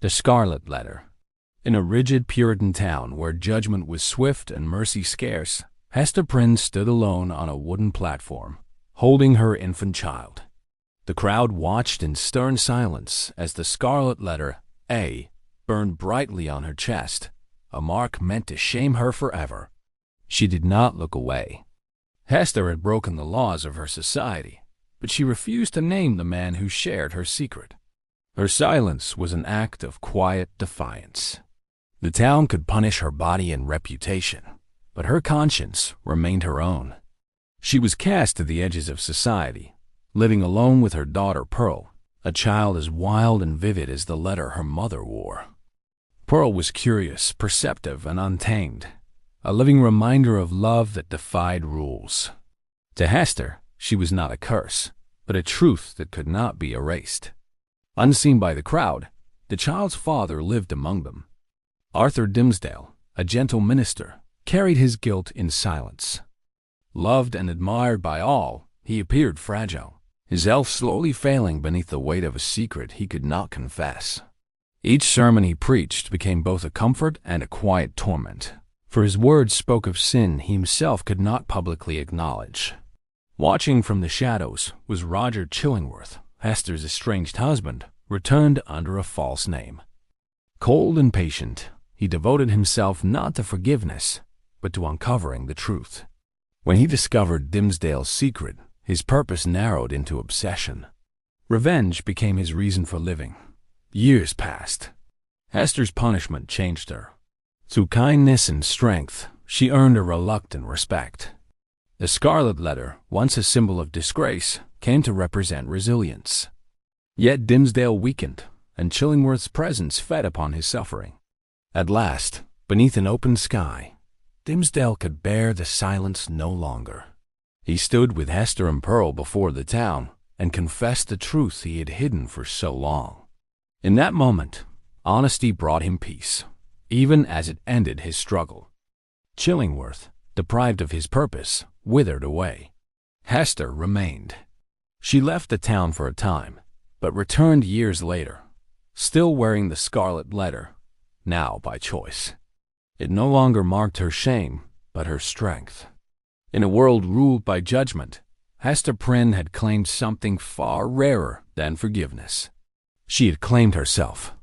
The Scarlet Letter. In a rigid Puritan town where judgment was swift and mercy scarce, Hester Prynne stood alone on a wooden platform, holding her infant child. The crowd watched in stern silence as the scarlet letter A burned brightly on her chest, a mark meant to shame her forever. She did not look away. Hester had broken the laws of her society, but she refused to name the man who shared her secret. Her silence was an act of quiet defiance. The town could punish her body and reputation, but her conscience remained her own. She was cast to the edges of society, living alone with her daughter Pearl, a child as wild and vivid as the letter her mother wore. Pearl was curious, perceptive, and untamed, a living reminder of love that defied rules. To Hester, she was not a curse, but a truth that could not be erased. Unseen by the crowd, the child's father lived among them. Arthur Dimmesdale, a gentle minister, carried his guilt in silence. Loved and admired by all, he appeared fragile, his health slowly failing beneath the weight of a secret he could not confess. Each sermon he preached became both a comfort and a quiet torment, for his words spoke of sin he himself could not publicly acknowledge. Watching from the shadows was Roger Chillingworth, Hester's estranged husband, returned under a false name. Cold and patient, he devoted himself not to forgiveness, but to uncovering the truth. When he discovered Dimmesdale's secret, his purpose narrowed into obsession. Revenge became his reason for living. Years passed. Hester's punishment changed her. Through kindness and strength, she earned a reluctant respect. The Scarlet Letter, once a symbol of disgrace, came to represent resilience. Yet Dimmesdale weakened, and Chillingworth's presence fed upon his suffering. At last, beneath an open sky, Dimmesdale could bear the silence no longer. He stood with Hester and Pearl before the town and confessed the truth he had hidden for so long. In that moment, honesty brought him peace, even as it ended his struggle. Chillingworth, deprived of his purpose, withered away. Hester remained. She left the town for a time, but returned years later, still wearing the Scarlet Letter, now by choice. It no longer marked her shame, but her strength. In a world ruled by judgment, Hester Prynne had claimed something far rarer than forgiveness. She had claimed herself,